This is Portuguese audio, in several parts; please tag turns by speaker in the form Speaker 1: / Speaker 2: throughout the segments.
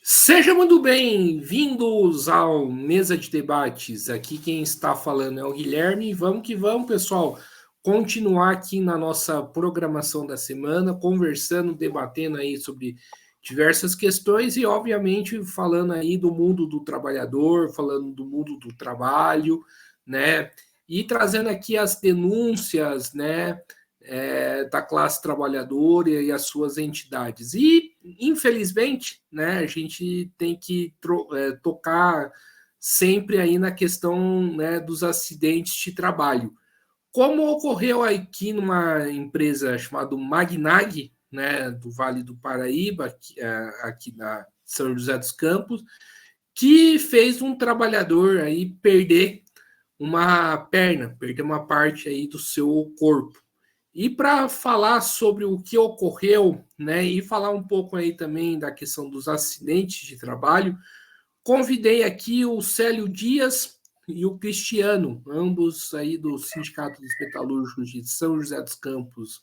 Speaker 1: Sejam muito bem-vindos ao Mesa de Debates. Aqui quem está falando é o Guilherme. Vamos que vamos, pessoal. Continuar aqui na nossa programação da semana, conversando, debatendo aí sobre diversas questões e, obviamente, falando aí do mundo do trabalhador, falando do mundo do trabalho, né? E trazendo aqui as denúncias, né? Da classe trabalhadora e as suas entidades. E, infelizmente, né, a gente tem que tocar sempre aí na questão, né, dos acidentes de trabalho. Como ocorreu aqui numa empresa chamada Magnag, né, do Vale do Paraíba, aqui na São José dos Campos, que fez um trabalhador aí perder uma perna, perder uma parte aí do seu corpo. E para falar sobre o que ocorreu, né, e falar um pouco aí também da questão dos acidentes de trabalho, convidei aqui o Célio Dias e o Cristiano, ambos aí do Sindicato dos Metalúrgicos de São José dos Campos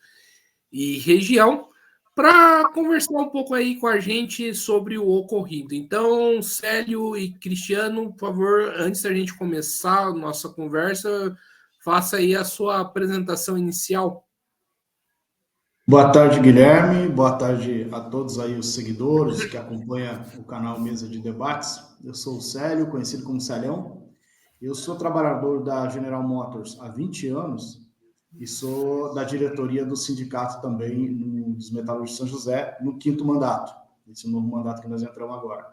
Speaker 1: e região, para conversar um pouco aí com a gente sobre o ocorrido. Então, Célio e Cristiano, por favor, antes da gente começar a nossa conversa, faça aí a sua apresentação inicial.
Speaker 2: Boa tarde, Guilherme. Boa tarde a todos aí os seguidores que acompanham o canal Mesa de Debates. Eu sou o Célio, conhecido como Celhão. Eu sou trabalhador da General Motors há 20 anos e sou da diretoria do sindicato também dos Metalúrgicos de São José, no 5º mandato, esse novo mandato que nós entramos agora.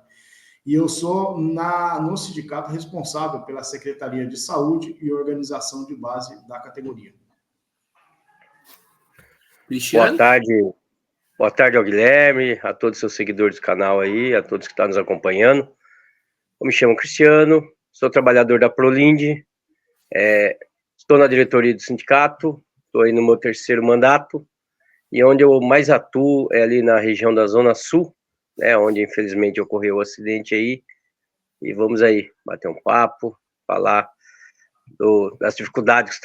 Speaker 2: E eu sou no sindicato responsável pela Secretaria de Saúde e Organização de Base da categoria.
Speaker 1: Cristiano?
Speaker 3: Boa tarde ao Guilherme, a todos os seus seguidores do canal aí, a todos que estão nos acompanhando. Eu me chamo Cristiano, sou trabalhador da Prolinde, estou na diretoria do sindicato, estou aí no meu 3º mandato, e onde eu mais atuo é ali na região da Zona Sul, né, onde infelizmente ocorreu o acidente aí, e vamos aí bater um papo, falar das dificuldades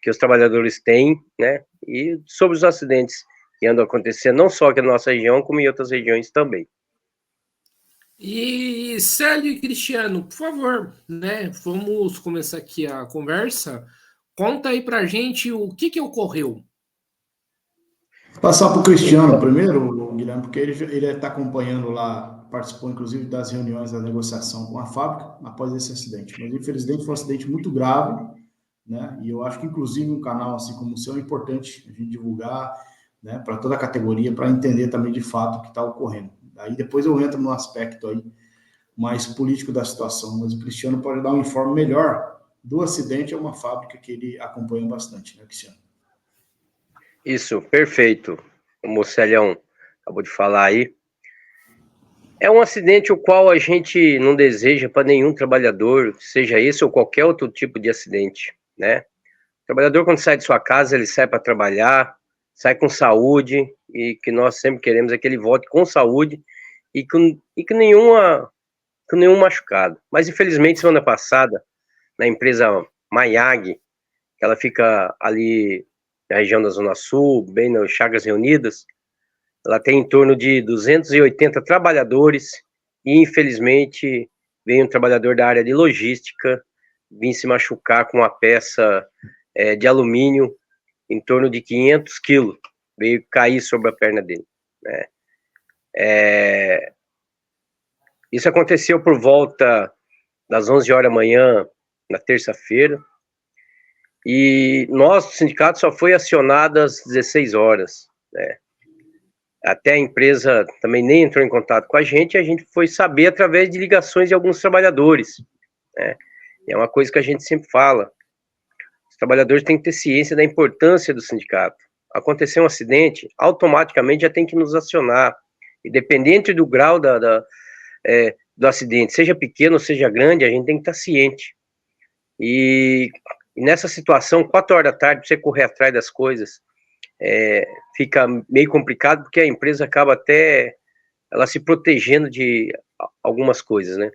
Speaker 3: que os trabalhadores têm, né, e sobre os acidentes que andam acontecendo, não só aqui na nossa região, como em outras regiões também.
Speaker 1: E Célio e Cristiano, por favor, né, vamos começar aqui a conversa. Conta aí pra gente o que ocorreu.
Speaker 2: Passar para o Cristiano primeiro, Guilherme, porque ele está acompanhando lá, participou inclusive das reuniões da negociação com a fábrica após esse acidente. Mas infelizmente foi um acidente muito grave, né? E eu acho que inclusive um canal assim como o seu é importante a gente divulgar, né, para toda a categoria, para entender também de fato o que está ocorrendo. Aí depois eu entro no aspecto aí mais político da situação, mas o Cristiano pode dar um informe melhor do acidente a uma fábrica que ele acompanha bastante, né, Cristiano?
Speaker 3: Isso, perfeito. Como o Celhão acabou de falar aí, é um acidente o qual a gente não deseja para nenhum trabalhador, seja esse ou qualquer outro tipo de acidente, né? O trabalhador, quando sai de sua casa, ele sai para trabalhar, sai com saúde, e que nós sempre queremos é que ele volte com saúde e com nenhum machucado. Mas, infelizmente, semana passada, na empresa Maiag, que ela fica ali na região da Zona Sul, bem nas Chagas Reunidas, ela tem em torno de 280 trabalhadores e, infelizmente, veio um trabalhador da área de logística vir se machucar com uma peça de alumínio em torno de 500 quilos, veio cair sobre a perna dele, né? Isso aconteceu por volta das 11 horas da manhã, na terça-feira, e nós, o sindicato, só foi acionado às 16 horas, né? Até a empresa também nem entrou em contato com a gente foi saber através de ligações de alguns trabalhadores, né? E é uma coisa que a gente sempre fala, os trabalhadores têm que ter ciência da importância do sindicato. Aconteceu um acidente, automaticamente já tem que nos acionar, independente do grau do acidente, seja pequeno ou seja grande, a gente tem que estar ciente. E nessa situação, 4 horas da tarde, para você correr atrás das coisas, fica meio complicado, porque a empresa acaba até ela se protegendo de algumas coisas, né?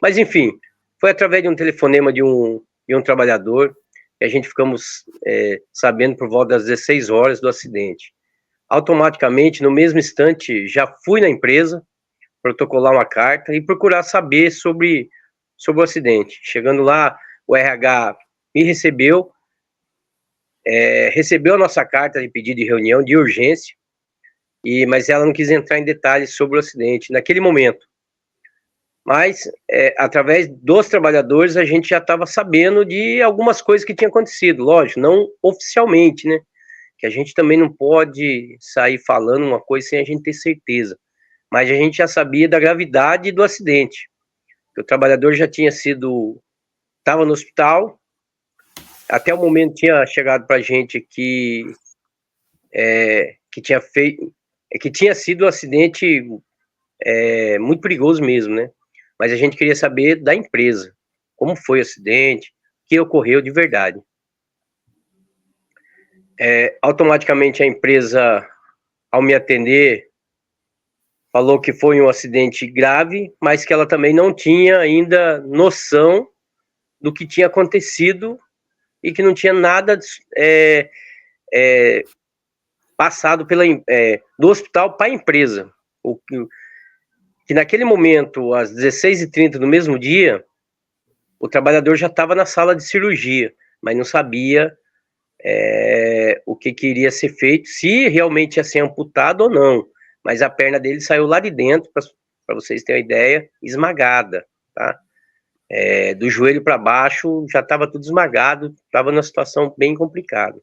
Speaker 3: Mas, enfim, foi através de um telefonema de um trabalhador que a gente ficamos sabendo por volta das 16 horas do acidente. Automaticamente, no mesmo instante, já fui na empresa, protocolar uma carta e procurar saber sobre o acidente. Chegando lá, o RH me recebeu a nossa carta de pedido de reunião de urgência, mas ela não quis entrar em detalhes sobre o acidente naquele momento. Mas, através dos trabalhadores, a gente já estava sabendo de algumas coisas que tinham acontecido, lógico, não oficialmente, né? Que a gente também não pode sair falando uma coisa sem a gente ter certeza. Mas a gente já sabia da gravidade do acidente. O trabalhador já estava no hospital, até o momento tinha chegado para a gente que tinha sido um acidente muito perigoso mesmo, né? Mas a gente queria saber da empresa, como foi o acidente, o que ocorreu de verdade. Automaticamente a empresa, ao me atender, falou que foi um acidente grave, mas que ela também não tinha ainda noção do que tinha acontecido e que não tinha nada passado do hospital para a empresa. Que naquele momento, às 16h30 do mesmo dia, o trabalhador já estava na sala de cirurgia, mas não sabia o que iria ser feito, se realmente ia ser amputado ou não. Mas a perna dele saiu lá de dentro, para vocês terem uma ideia, esmagada, tá? Do joelho para baixo já estava tudo esmagado, estava numa situação bem complicada.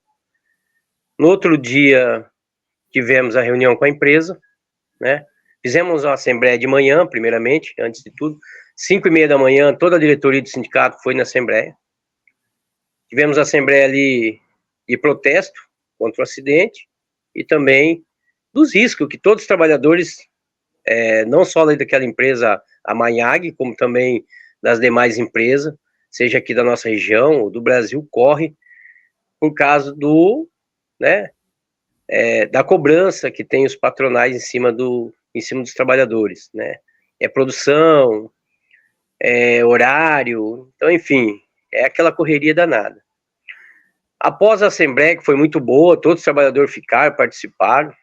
Speaker 3: No outro dia, tivemos a reunião com a empresa, né? Fizemos uma assembleia de manhã, primeiramente, antes de tudo. 5h30 da manhã, toda a diretoria do sindicato foi na assembleia. Tivemos a assembleia ali de protesto contra o acidente e também dos riscos que todos os trabalhadores, não só daquela empresa, a Manhag, como também das demais empresas, seja aqui da nossa região ou do Brasil, corre por causa da cobrança que tem os patronais em cima dos trabalhadores, né? Produção, horário, então, enfim, é aquela correria danada. Após a assembleia, que foi muito boa, todos os trabalhadores participaram,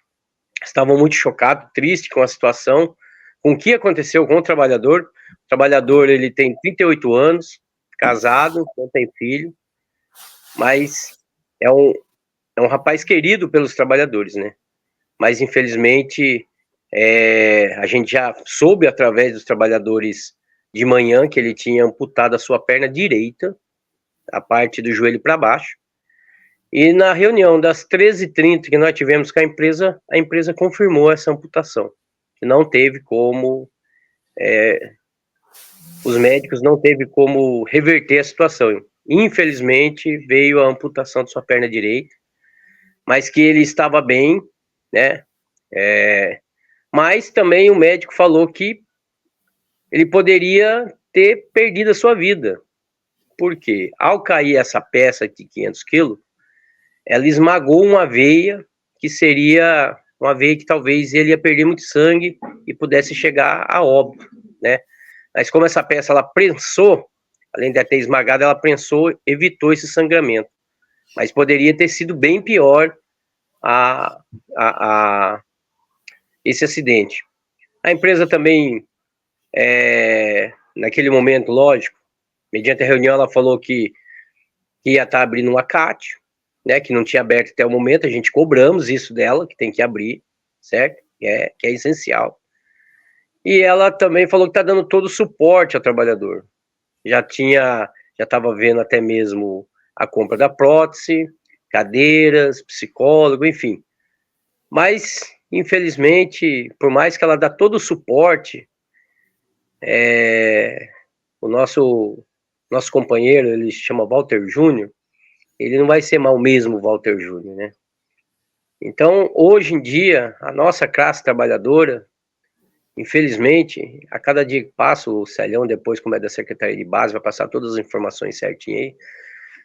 Speaker 3: estavam muito chocados, tristes com a situação, com o que aconteceu com o trabalhador. O trabalhador, ele tem 38 anos, casado, não tem filho, mas é um rapaz querido pelos trabalhadores, né? Mas, infelizmente, a gente já soube, através dos trabalhadores de manhã, que ele tinha amputado a sua perna direita, a parte do joelho para baixo. E na reunião das 13h30 que nós tivemos com a empresa confirmou essa amputação, que não teve como, os médicos não teve como reverter a situação. Infelizmente, veio a amputação de sua perna direita, mas que ele estava bem, né? Mas também o médico falou que ele poderia ter perdido a sua vida. Por quê? Ao cair essa peça de 500 quilos, ela esmagou uma veia, que seria uma veia que talvez ele ia perder muito sangue e pudesse chegar a óbito, né? Mas como essa peça, ela prensou, além de ter esmagado, ela prensou, evitou esse sangramento. Mas poderia ter sido bem pior esse acidente. A empresa também, naquele momento, lógico, mediante a reunião, ela falou que ia estar abrindo um ACAT, né, que não tinha aberto até o momento. A gente cobramos isso dela, que tem que abrir, certo? Que é essencial. E ela também falou que está dando todo o suporte ao trabalhador. Já estava vendo até mesmo a compra da prótese, cadeiras, psicólogo, enfim. Mas, infelizmente, por mais que ela dá todo o suporte, o nosso companheiro, ele se chama Walter Júnior, ele não vai ser mal mesmo Walter Júnior, né? Então, hoje em dia, a nossa classe trabalhadora, infelizmente, a cada dia que passa, o Celhão, depois, como é da Secretaria de Base, vai passar todas as informações certinho aí,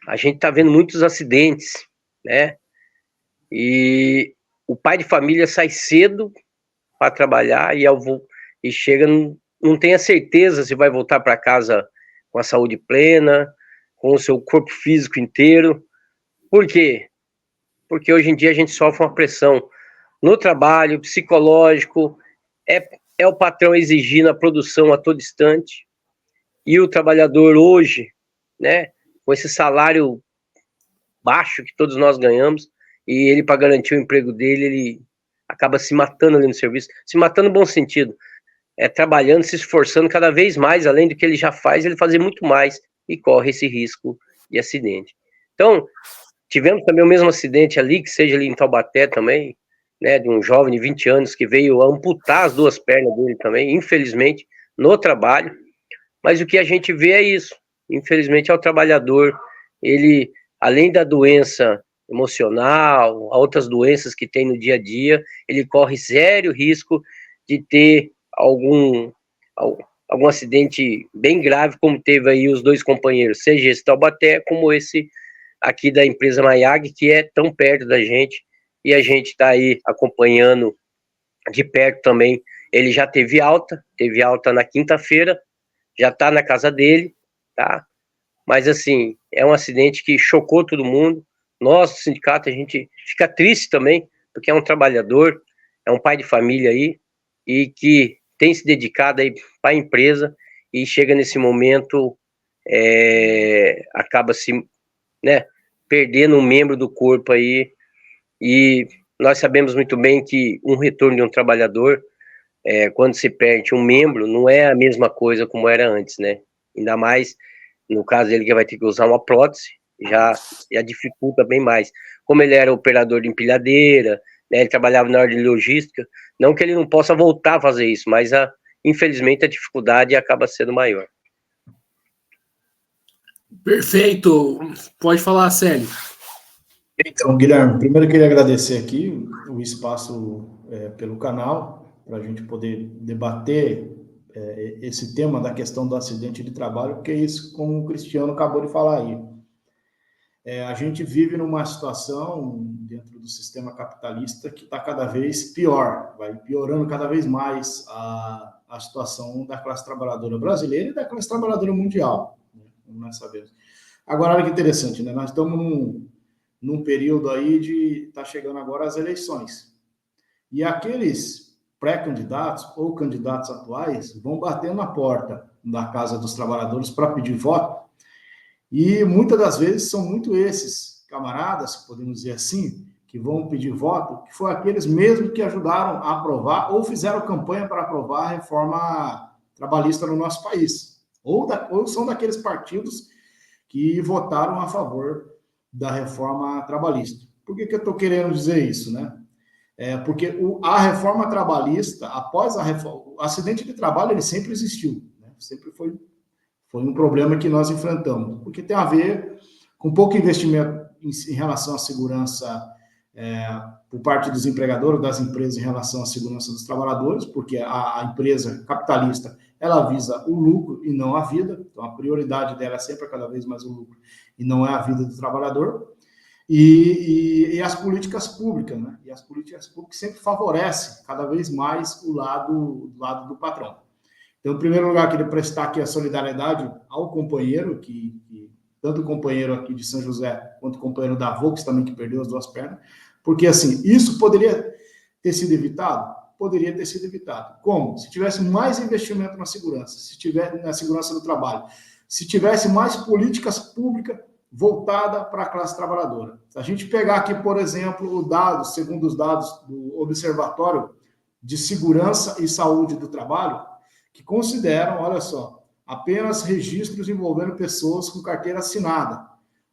Speaker 3: a gente tá vendo muitos acidentes, né? E o pai de família sai cedo para trabalhar e chega, não tem a certeza se vai voltar para casa com a saúde plena, com o seu corpo físico inteiro. Por quê? Porque hoje em dia a gente sofre uma pressão no trabalho, psicológico, é o patrão exigindo a produção a todo instante, e o trabalhador hoje, né, com esse salário baixo que todos nós ganhamos, e ele, para garantir o emprego dele, ele acaba se matando ali no serviço, se matando no bom sentido, trabalhando, se esforçando cada vez mais, além do que ele já faz, ele fazer muito mais, e corre esse risco de acidente. Então, tivemos também o mesmo acidente ali, que seja ali em Taubaté também, né, de um jovem de 20 anos que veio amputar as 2 pernas dele também, infelizmente, no trabalho. Mas o que a gente vê é isso. Infelizmente, é o trabalhador, ele, além da doença emocional, outras doenças que tem no dia a dia, ele corre sério risco de ter algum acidente bem grave, como teve aí os 2 companheiros, seja esse Taubaté, como esse aqui da empresa Mayag, que é tão perto da gente, e a gente está aí acompanhando de perto também. Ele já teve alta na quinta-feira, já está na casa dele, tá? Mas, assim, é um acidente que chocou todo mundo. Nós, do sindicato, a gente fica triste também, porque é um trabalhador, é um pai de família aí, e que tem se dedicado aí para a empresa, e chega nesse momento, acaba se, né, perdendo um membro do corpo aí, e nós sabemos muito bem que um retorno de um trabalhador, quando se perde um membro, não é a mesma coisa como era antes, né? Ainda mais, no caso dele, que vai ter que usar uma prótese, já dificulta bem mais. Como ele era operador de empilhadeira, né, ele trabalhava na área de logística, não que ele não possa voltar a fazer isso, mas, infelizmente, a dificuldade acaba sendo maior.
Speaker 1: Perfeito. Pode falar, Célio.
Speaker 2: Então, Guilherme, primeiro eu queria agradecer aqui o espaço pelo canal, para a gente poder debater esse tema da questão do acidente de trabalho, porque é isso, como o Cristiano acabou de falar aí. A gente vive numa situação dentro do sistema capitalista que está cada vez pior, vai piorando cada vez mais a situação da classe trabalhadora brasileira e da classe trabalhadora mundial, né, como nós sabemos. Agora, olha que interessante, né? Nós estamos num período aí está chegando agora as eleições. E aqueles pré-candidatos ou candidatos atuais vão bater na porta da Casa dos Trabalhadores para pedir voto. E muitas das vezes são muito esses camaradas, podemos dizer assim, que vão pedir voto, que foram aqueles mesmos que ajudaram a aprovar ou fizeram campanha para aprovar a reforma trabalhista no nosso país. Ou são daqueles partidos que votaram a favor da reforma trabalhista. Por que eu estou querendo dizer isso, né? Porque a reforma trabalhista, após a reforma, o acidente de trabalho, ele sempre existiu, né? Sempre foi um problema que nós enfrentamos, porque tem a ver com pouco investimento em relação à segurança por parte dos empregadores, das empresas em relação à segurança dos trabalhadores, porque a empresa capitalista, ela visa o lucro e não a vida, então a prioridade dela é sempre cada vez mais o lucro e não é a vida do trabalhador, e as políticas públicas, né? E as políticas públicas sempre favorecem cada vez mais o lado do patrão. Então, em primeiro lugar, queria prestar aqui a solidariedade ao companheiro, tanto o companheiro aqui de São José, quanto o companheiro da Volks também, que perdeu as 2 pernas, porque, assim, isso poderia ter sido evitado? Poderia ter sido evitado. Como? Se tivesse mais investimento na segurança, na segurança do trabalho, se tivesse mais políticas públicas voltadas para a classe trabalhadora. Se a gente pegar aqui, por exemplo, segundo os dados do Observatório de Segurança e Saúde do Trabalho, que consideram, olha só, apenas registros envolvendo pessoas com carteira assinada.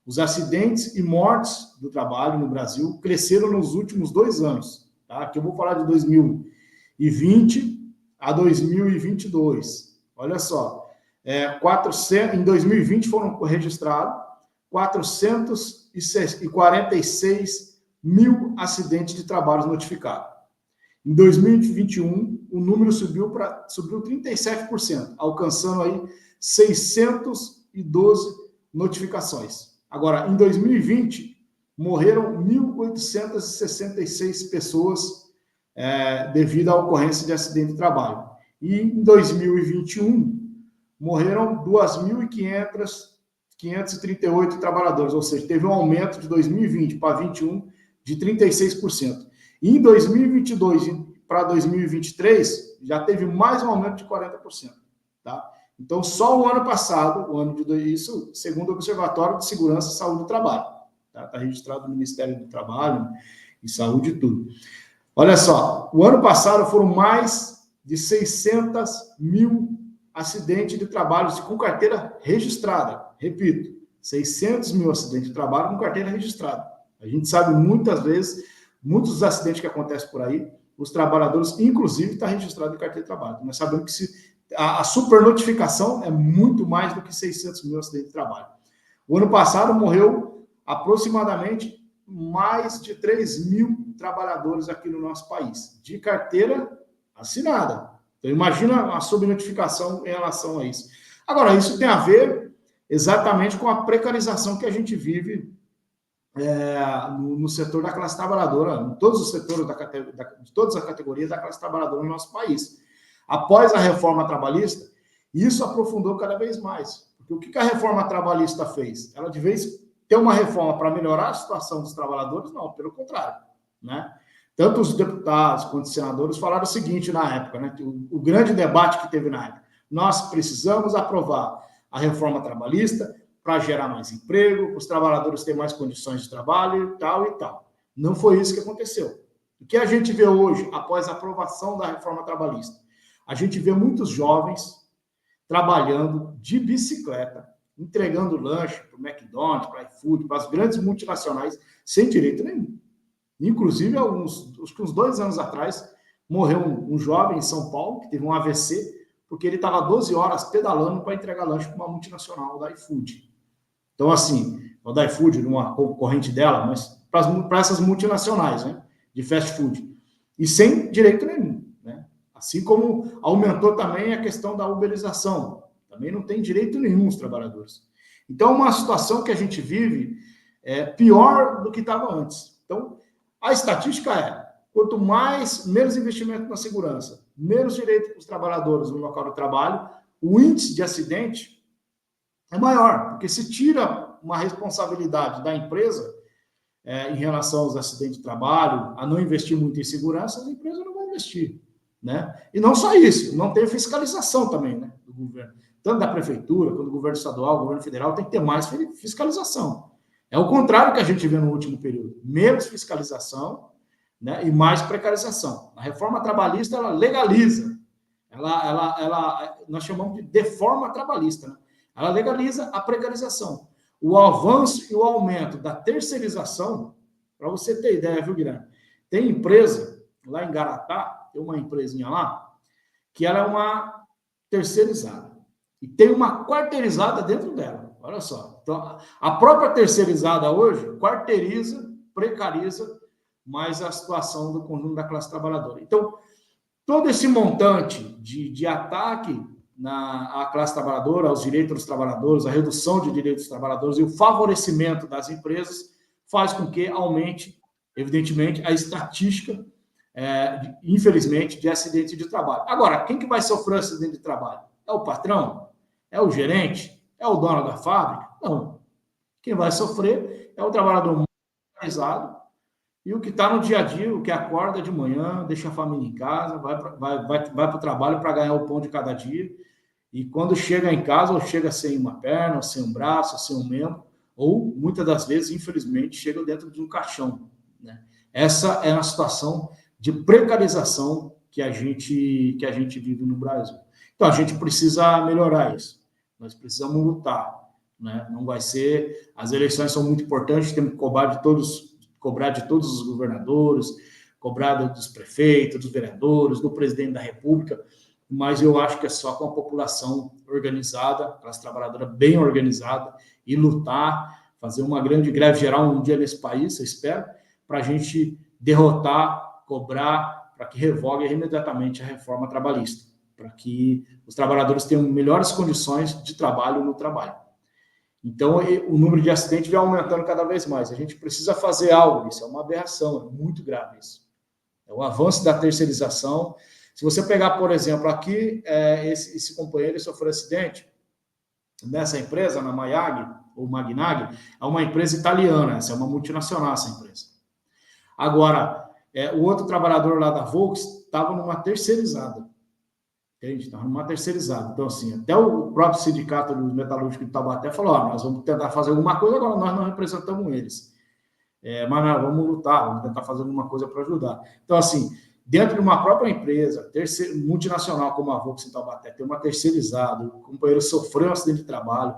Speaker 2: Os acidentes e mortes do trabalho no Brasil cresceram nos últimos 2 anos. Tá? Aqui eu vou falar de 2020 a 2022. Olha só, em 2020 foram registrados 446 mil acidentes de trabalho notificados. Em 2021, o número subiu 37%, alcançando aí 612 notificações. Agora, em 2020, morreram 1.866 pessoas devido à ocorrência de acidente de trabalho. E em 2021, morreram 2.538 trabalhadores, ou seja, teve um aumento de 2020 para 2021 de 36%. E em 2022 para 2023, já teve mais um aumento de 40%. Tá? Então, só o ano passado, isso segundo o Observatório de Segurança e Saúde do Trabalho. Está registrado no Ministério do Trabalho e Saúde e tudo. Olha só, o ano passado foram mais de 600 mil acidentes de trabalho com carteira registrada. Repito, 600 mil acidentes de trabalho com carteira registrada. A gente sabe muitas vezes, muitos dos acidentes que acontecem por aí, os trabalhadores, inclusive, estão registrados em carteira de trabalho. Nós sabemos que a supernotificação é muito mais do que 600 mil acidentes de trabalho. O ano passado morreu aproximadamente mais de 3 mil trabalhadores aqui no nosso país, de carteira assinada. Então, imagina a subnotificação em relação a isso. Agora, isso tem a ver exatamente com a precarização que a gente vive no setor da classe trabalhadora, em todos os setores de todas as categorias da classe trabalhadora no nosso país. Após a reforma trabalhista, isso aprofundou cada vez mais. Porque o que a reforma trabalhista fez? Ela, de vez ter uma reforma para melhorar a situação dos trabalhadores? Não, pelo contrário. Né? Tanto os deputados quanto os senadores falaram o seguinte na época, né? O grande debate que teve na época. Nós precisamos aprovar a reforma trabalhista para gerar mais emprego, os trabalhadores terem mais condições de trabalho e tal e tal. Não foi isso que aconteceu. O que a gente vê hoje, após a aprovação da reforma trabalhista? A gente vê muitos jovens trabalhando de bicicleta, entregando lanche para o McDonald's, para o iFood, para as grandes multinacionais, sem direito nenhum. Inclusive, uns 2 anos atrás, morreu um jovem em São Paulo, que teve um AVC, porque ele estava 12 horas pedalando para entregar lanche para uma multinacional da iFood. Então, assim, o da iFood, uma concorrente dela, mas para essas multinacionais, né, de fast food, e sem direito nenhum. Né? Assim como aumentou também a questão da uberização. Também não tem direito nenhum os trabalhadores. Então, uma situação que a gente vive é pior do que estava antes. Então, a estatística é, quanto menos investimento na segurança, menos direito para os trabalhadores no local de trabalho, o índice de acidente é maior, porque se tira uma responsabilidade da empresa em relação aos acidentes de trabalho, a não investir muito em segurança, as empresas não vão investir. Né? E não só isso, não tem fiscalização também, né, do governo. Tanto da prefeitura, quanto do governo estadual, do governo federal, tem que ter mais fiscalização. É o contrário que a gente vê no último período. Menos fiscalização, né, e mais precarização. A reforma trabalhista, ela legaliza. Nós chamamos de deforma trabalhista. Né? Ela legaliza a precarização. O avanço e o aumento da terceirização, para você ter ideia, viu, Guilherme? Tem empresa lá em Garatá, tem uma empresinha lá, que ela é uma terceirizada. E tem uma quarteirizada dentro dela. Olha só. Então, a própria terceirizada hoje quarteiriza, precariza mais a situação do conjunto da classe trabalhadora. Então, todo esse montante de ataque à classe trabalhadora, aos direitos dos trabalhadores, a redução de direitos dos trabalhadores e o favorecimento das empresas faz com que aumente, evidentemente, a estatística, infelizmente, de acidentes de trabalho. Agora, quem que vai sofrer acidente de trabalho? É o patrão? É o gerente? É o dono da fábrica? Não. Quem vai sofrer é o trabalhador organizado e o que está no dia a dia, o que acorda de manhã, deixa a família em casa, vai para o trabalho para ganhar o pão de cada dia. E quando chega em casa, ou chega sem uma perna, ou sem um braço, ou sem um membro, ou muitas das vezes, infelizmente, chega dentro de um caixão. Né? Essa é uma situação de precarização que a gente vive no Brasil. Então, a gente precisa melhorar isso. Nós precisamos lutar. Né? Não vai ser... As eleições são muito importantes, temos que cobrar de todos os governadores, cobrar dos prefeitos, dos vereadores, do presidente da República, mas eu acho que é só com a população organizada, a classe trabalhadora bem organizada, e lutar, fazer uma grande greve geral um dia nesse país, eu espero, para a gente derrotar, cobrar, para que revogue imediatamente a reforma trabalhista, para que os trabalhadores tenham melhores condições de trabalho no trabalho. Então, o número de acidentes vem aumentando cada vez mais. A gente precisa fazer algo, isso é uma aberração, é muito grave isso. É o avanço da terceirização. Se você pegar, por exemplo, aqui, esse companheiro sofreu acidente nessa empresa, na Maiag, ou Magnag, é uma empresa italiana, essa é uma multinacional, essa empresa. Agora, o outro trabalhador lá da Volks estava numa terceirizada. Entende? Então, uma terceirizada. Então, assim, até o próprio sindicato dos metalúrgicos de Taubaté falou, nós vamos tentar fazer alguma coisa, agora nós não representamos eles. Mas não, vamos lutar, vamos tentar fazer alguma coisa para ajudar. Então, assim, dentro de uma própria empresa, multinacional como a Volks em Taubaté, ter uma terceirizada, o companheiro sofreu um acidente de trabalho,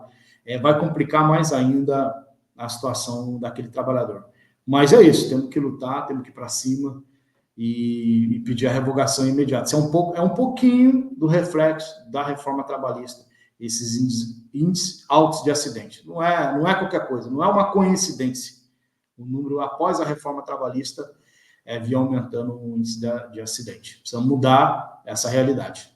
Speaker 2: vai complicar mais ainda a situação daquele trabalhador. Mas é isso, temos que lutar, temos que ir para cima e pedir a revogação imediata. Isso é um pouquinho do reflexo da reforma trabalhista, esses índices altos de acidente. Não é qualquer coisa, não é uma coincidência. O número, após a reforma trabalhista, vinha aumentando o índice de acidente. Precisa mudar essa realidade.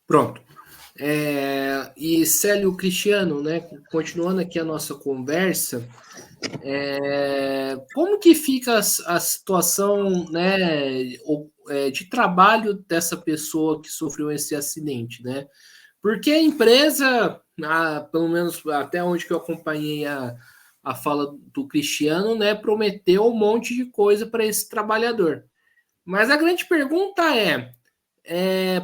Speaker 1: Pronto. E Célio Cristiano, né, continuando aqui a nossa conversa, como que fica a situação, né, de trabalho dessa pessoa que sofreu esse acidente, né? Porque a empresa, pelo menos até onde que eu acompanhei a fala do Cristiano, né, prometeu um monte de coisa para esse trabalhador. Mas a grande pergunta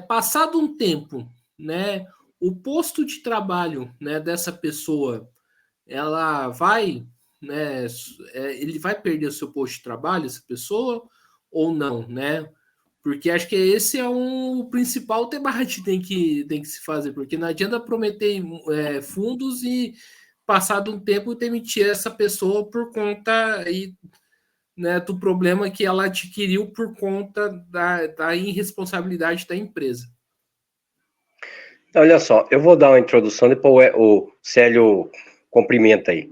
Speaker 1: passado um tempo, né, o posto de trabalho, né, dessa pessoa, ela vai, né, ele vai perder o seu posto de trabalho, essa pessoa, ou não, né? Porque acho que esse é o principal debate que tem que se fazer, porque não adianta prometer fundos e passado um tempo demitir essa pessoa por conta né, do problema que ela adquiriu por conta da irresponsabilidade da empresa.
Speaker 3: Olha só, eu vou dar uma introdução, depois o Célio cumprimenta aí.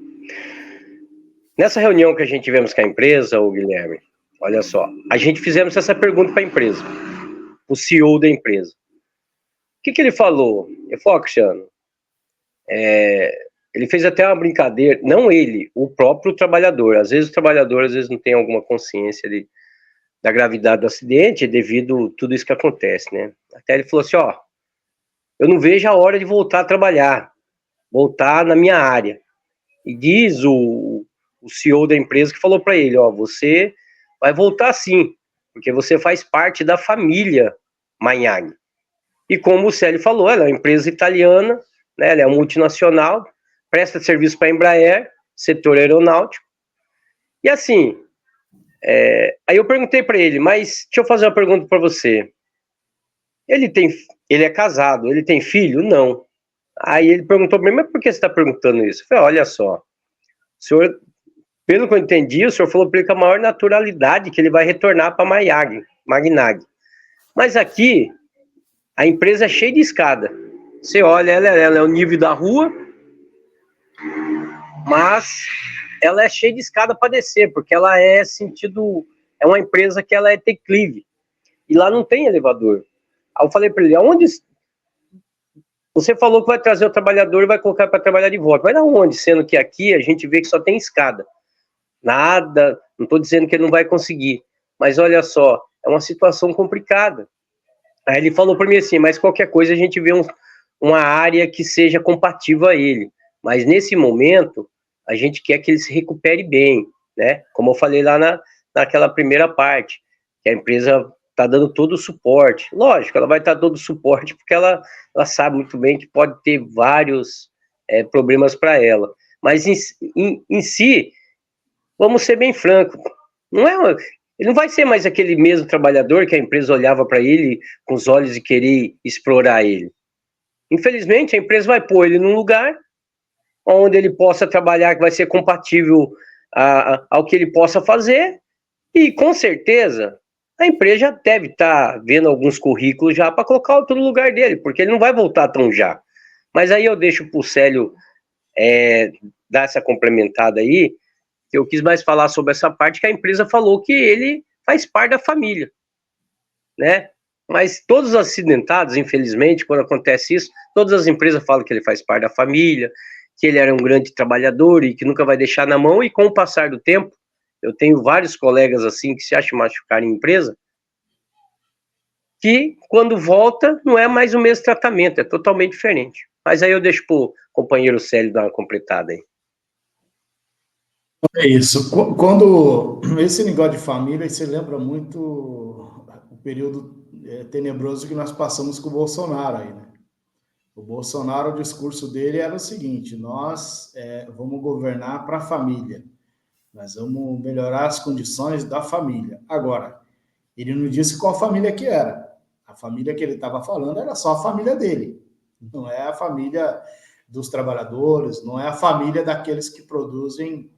Speaker 3: Nessa reunião que a gente tivemos com a empresa, o Guilherme, olha só, a gente fizemos essa pergunta para a empresa, o CEO da empresa. O que ele falou? Ele falou, Cristiano, ele fez até uma brincadeira, não ele, o próprio trabalhador. Às vezes o trabalhador não tem alguma consciência da gravidade do acidente devido a tudo isso que acontece, né? Até ele falou assim, eu não vejo a hora de voltar a trabalhar, voltar na minha área. E diz o CEO da empresa que falou para ele, você vai voltar sim, porque você faz parte da família Magnag. E como o Célio falou, ela é uma empresa italiana, né, ela é multinacional, presta serviço para a Embraer, setor aeronáutico. E assim, aí eu perguntei para ele, mas deixa eu fazer uma pergunta para você. Ele é casado, ele tem filho? Não. Aí ele perguntou para mim, mas por que você está perguntando isso? Eu falei, olha só, o senhor, pelo que eu entendi, o senhor falou para ele com a maior naturalidade que ele vai retornar para Magnag. Mas aqui, a empresa é cheia de escada. Você olha, ela é o nível da rua, mas ela é cheia de escada para descer, porque ela é uma empresa que ela é declive. E lá não tem elevador. Aí eu falei para ele, aonde você falou que vai trazer o trabalhador e vai colocar para trabalhar de volta. Mas aonde? Sendo que aqui a gente vê que só tem escada. Nada, não estou dizendo que ele não vai conseguir. Mas olha só, é uma situação complicada. Aí ele falou para mim assim, mas qualquer coisa a gente vê uma área que seja compatível a ele. Mas nesse momento, a gente quer que ele se recupere bem, né? Como eu falei lá naquela primeira parte, que a empresa está dando todo o suporte. Lógico, ela vai estar dando suporte porque ela sabe muito bem que pode ter vários problemas para ela. Mas em si, vamos ser bem francos, ele não vai ser mais aquele mesmo trabalhador que a empresa olhava para ele com os olhos e querer explorar ele. Infelizmente, a empresa vai pôr ele num lugar onde ele possa trabalhar, que vai ser compatível ao que ele possa fazer, e com certeza a empresa já deve estar vendo alguns currículos já para colocar outro no lugar dele, porque ele não vai voltar tão já. Mas aí eu deixo para o Célio dar essa complementada aí, que eu quis mais falar sobre essa parte que a empresa falou que ele faz parte da família, né? Mas todos os acidentados, infelizmente, quando acontece isso, todas as empresas falam que ele faz parte da família, que ele era um grande trabalhador e que nunca vai deixar na mão, e com o passar do tempo, eu tenho vários colegas assim que se acham machucar em empresa, que quando volta não é mais o mesmo tratamento, é totalmente diferente. Mas aí eu deixo pro companheiro Célio dar uma completada aí.
Speaker 2: É isso. Quando esse negócio de família, você lembra muito o período tenebroso que nós passamos com o Bolsonaro aí, né? O Bolsonaro, o discurso dele era o seguinte: nós vamos governar para a família, nós vamos melhorar as condições da família. Agora, ele não disse qual família que era. A família que ele estava falando era só a família dele, não é a família dos trabalhadores, não é a família daqueles que produzem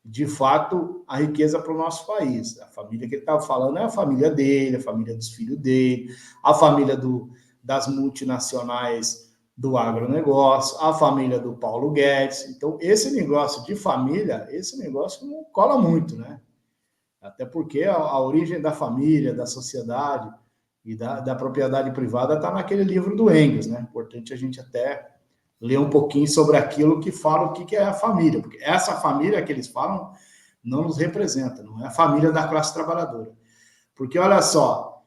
Speaker 2: de fato a riqueza para o nosso país. A família que ele estava falando é a família dele, a família dos filhos dele, a família das multinacionais do agronegócio, a família do Paulo Guedes. Então, esse negócio de família, esse negócio não cola muito, né? Até porque a origem da família, da sociedade e da propriedade privada está naquele livro do Engels, né? Importante a gente até ler um pouquinho sobre aquilo que fala o que é a família, porque essa família que eles falam não nos representa, não é a família da classe trabalhadora. Porque, olha só,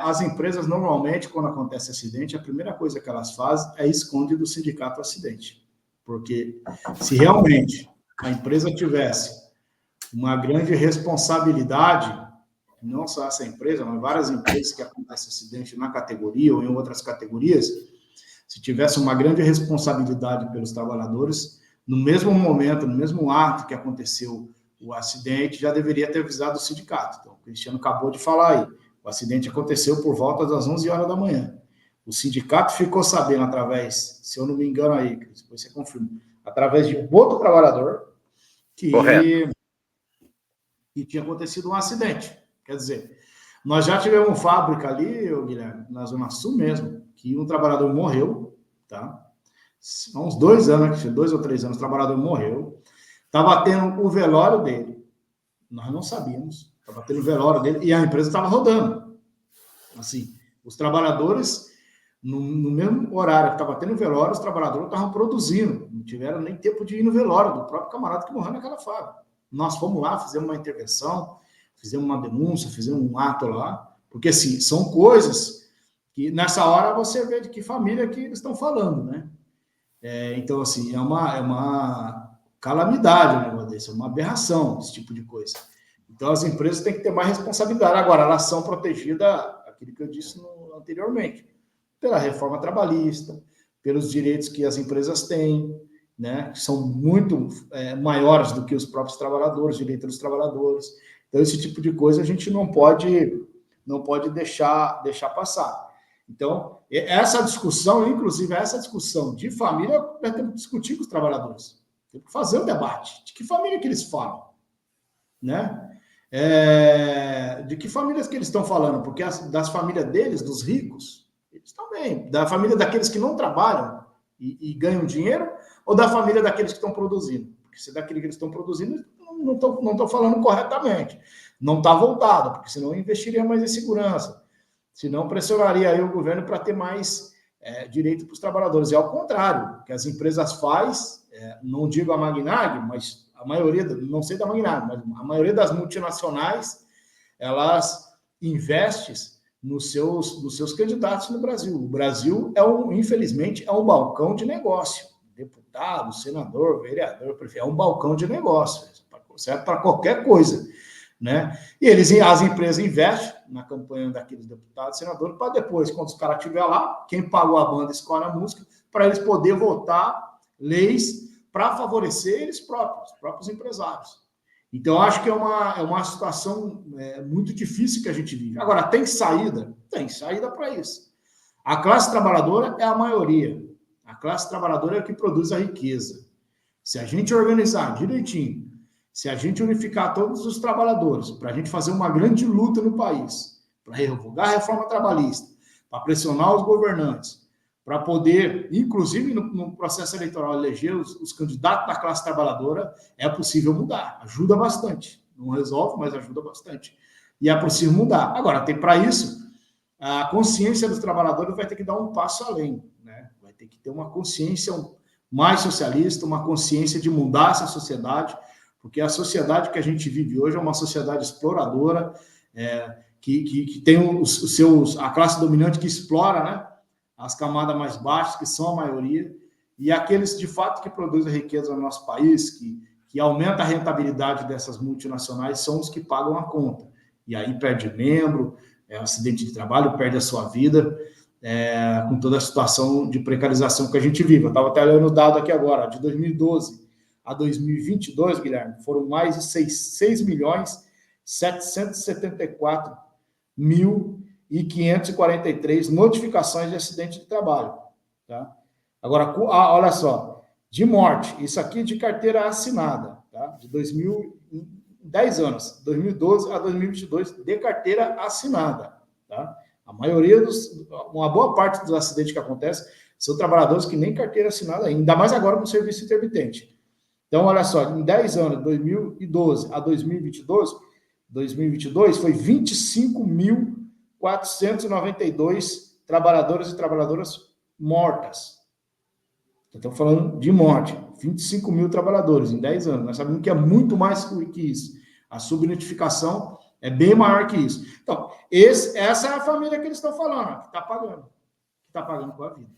Speaker 2: as empresas, normalmente, quando acontece acidente, a primeira coisa que elas fazem é esconder do sindicato o acidente. Porque se realmente a empresa tivesse uma grande responsabilidade, não só essa empresa, mas várias empresas que acontece acidente na categoria ou em outras categorias, se tivesse uma grande responsabilidade pelos trabalhadores, no mesmo momento, no mesmo ato que aconteceu o acidente, já deveria ter avisado o sindicato. Então, o Cristiano acabou de falar aí. O acidente aconteceu por volta das 11 horas da manhã. O sindicato ficou sabendo através, se eu não me engano aí, depois você confirma, através de um outro trabalhador que tinha acontecido um acidente. Quer dizer, nós já tivemos fábrica ali, Guilherme, na Zona Sul mesmo, que um trabalhador morreu, tá? Há uns 2 anos, 2 ou 3 anos, o trabalhador morreu. Estava tendo o velório dele. Nós não sabíamos. Estava tendo o velório dele e a empresa estava rodando. Assim, os trabalhadores, no mesmo horário que estava tendo o velório, os trabalhadores estavam produzindo. Não tiveram nem tempo de ir no velório do próprio camarada que morreu naquela fábrica. Nós fomos lá, fizemos uma intervenção, fizemos uma denúncia, fizemos um ato lá, porque, assim, são coisas que, nessa hora, você vê de que família que eles estão falando, né? Então, assim, é uma calamidade um negócio desse, é uma aberração, esse tipo de coisa. Então, as empresas têm que ter mais responsabilidade. Agora, elas são protegidas, aquilo que eu disse anteriormente, pela reforma trabalhista, pelos direitos que as empresas têm, né, que são muito maiores do que os próprios trabalhadores, direitos dos trabalhadores. Então, esse tipo de coisa a gente não pode deixar passar. Então, essa discussão, inclusive essa discussão de família, nós temos que discutir com os trabalhadores. Temos que fazer um debate. De que família que eles falam? Né? De que famílias que eles estão falando? Porque das famílias deles, dos ricos, eles também. Da família daqueles que não trabalham e ganham dinheiro, ou da família daqueles que estão produzindo? Porque se é daquele que eles estão produzindo, não estão falando corretamente. Não está voltado, porque senão investiria mais em segurança. Senão pressionaria aí o governo para ter mais direito para os trabalhadores. É ao contrário, o que as empresas fazem, não digo a Magnag, mas a maioria, não sei da Magnag, mas a maioria das multinacionais, elas investem nos seus candidatos no Brasil. O Brasil, infelizmente, é um balcão de negócio. Deputado, senador, vereador, prefeito, é um balcão de negócio. Serve para qualquer coisa. Né? E as empresas investem na campanha daqueles deputados, senadores, para depois, quando os caras estiverem lá, quem pagou a banda escolhe a música, para eles poderem votar leis para favorecer eles próprios, os próprios empresários. Então, acho que é uma situação muito difícil que a gente vive. Agora, tem saída? Tem saída para isso. A classe trabalhadora é a maioria. A classe trabalhadora é a que produz a riqueza. Se a gente organizar direitinho, se a gente unificar todos os trabalhadores, para a gente fazer uma grande luta no país, para revogar a reforma trabalhista, para pressionar os governantes, para poder, inclusive no processo eleitoral, eleger os candidatos da classe trabalhadora, é possível mudar. Ajuda bastante. Não resolve, mas ajuda bastante. E é possível mudar. Agora, para isso, a consciência dos trabalhadores vai ter que dar um passo além, né? Vai ter que ter uma consciência mais socialista, uma consciência de mudar essa sociedade, porque a sociedade que a gente vive hoje é uma sociedade exploradora, que tem a classe dominante que explora, né, as camadas mais baixas, que são a maioria, e aqueles, de fato, que produzem a riqueza no nosso país, que aumenta a rentabilidade dessas multinacionais são os que pagam a conta. E aí perde membro, acidente de trabalho, perde a sua vida, com toda a situação de precarização que a gente vive. Eu estava até olhando o dado aqui agora, de 2012 a 2022, Guilherme, foram mais de 6.774.543 notificações de acidente de trabalho. Tá? Agora, olha só, de morte, isso aqui de carteira assinada, tá? De 10 anos, 2012 a 2022, de carteira assinada, tá? A maioria uma boa parte dos acidentes que acontecem são trabalhadores que nem carteira assinada ainda mais agora com serviço intermitente. Então, olha só, em 10 anos, 2012 a 2022 foi 25.492 trabalhadores e trabalhadoras mortas. Estamos falando de morte, 25 mil trabalhadores em 10 anos. Nós sabemos que é muito mais que isso. A subnotificação é bem maior que isso. Então, essa é a família que eles estão falando, que está pagando com a vida.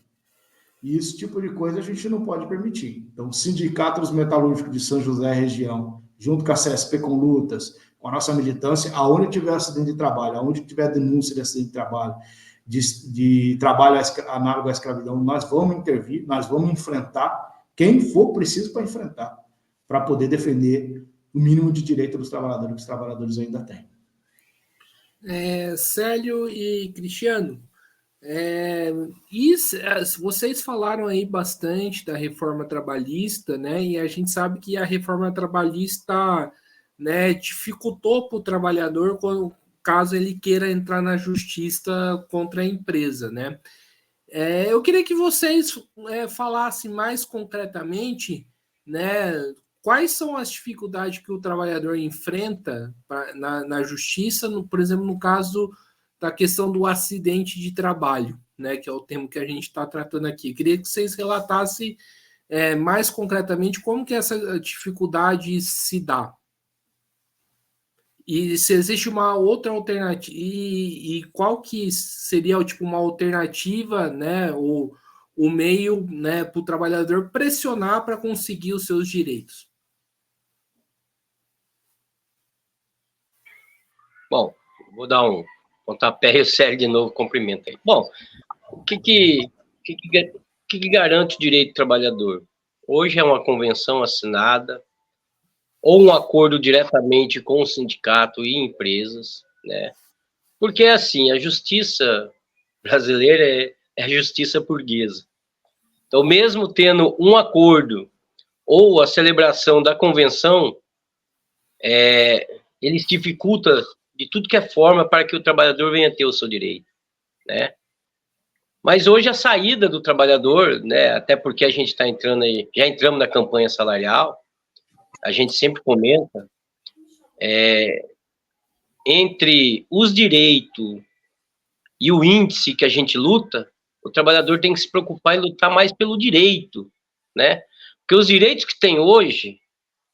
Speaker 2: E esse tipo de coisa a gente não pode permitir. Então, o Sindicato dos Metalúrgicos de São José região, junto com a CSP com lutas, com a nossa militância, aonde tiver acidente de trabalho, aonde tiver denúncia de acidente de trabalho, de trabalho análogo à escravidão, nós vamos intervir, nós vamos enfrentar quem for preciso para enfrentar, para poder defender o mínimo de direito dos trabalhadores que os trabalhadores ainda têm.
Speaker 1: Célio e Cristiano, vocês falaram aí bastante da reforma trabalhista, né? E a gente sabe que a reforma trabalhista, né, dificultou para o trabalhador caso ele queira entrar na justiça contra a empresa, né? Eu queria que vocês falassem mais concretamente, né, quais são as dificuldades que o trabalhador enfrenta na justiça, por exemplo, no caso da questão do acidente de trabalho, né, que é o tema que a gente está tratando aqui. Eu queria que vocês relatassem mais concretamente como que essa dificuldade se dá. E se existe uma outra alternativa, e qual que seria uma alternativa, né, o meio, né, para o trabalhador pressionar para conseguir os seus direitos?
Speaker 3: Bom, vou dar um pontapé e o Sérgio de novo cumprimenta aí. Bom, o que garante o direito do trabalhador? Hoje é uma convenção assinada, ou um acordo diretamente com o sindicato e empresas, né? Porque, assim, a justiça brasileira é a justiça burguesa. Então, mesmo tendo um acordo ou a celebração da convenção, eles dificultam de tudo que é forma para que o trabalhador venha ter o seu direito, né? Mas hoje a saída do trabalhador, né, até porque a gente está entrando aí, já entramos na campanha salarial, a gente sempre comenta, entre os direitos e o índice que a gente luta, o trabalhador tem que se preocupar em lutar mais pelo direito, né? Porque os direitos que tem hoje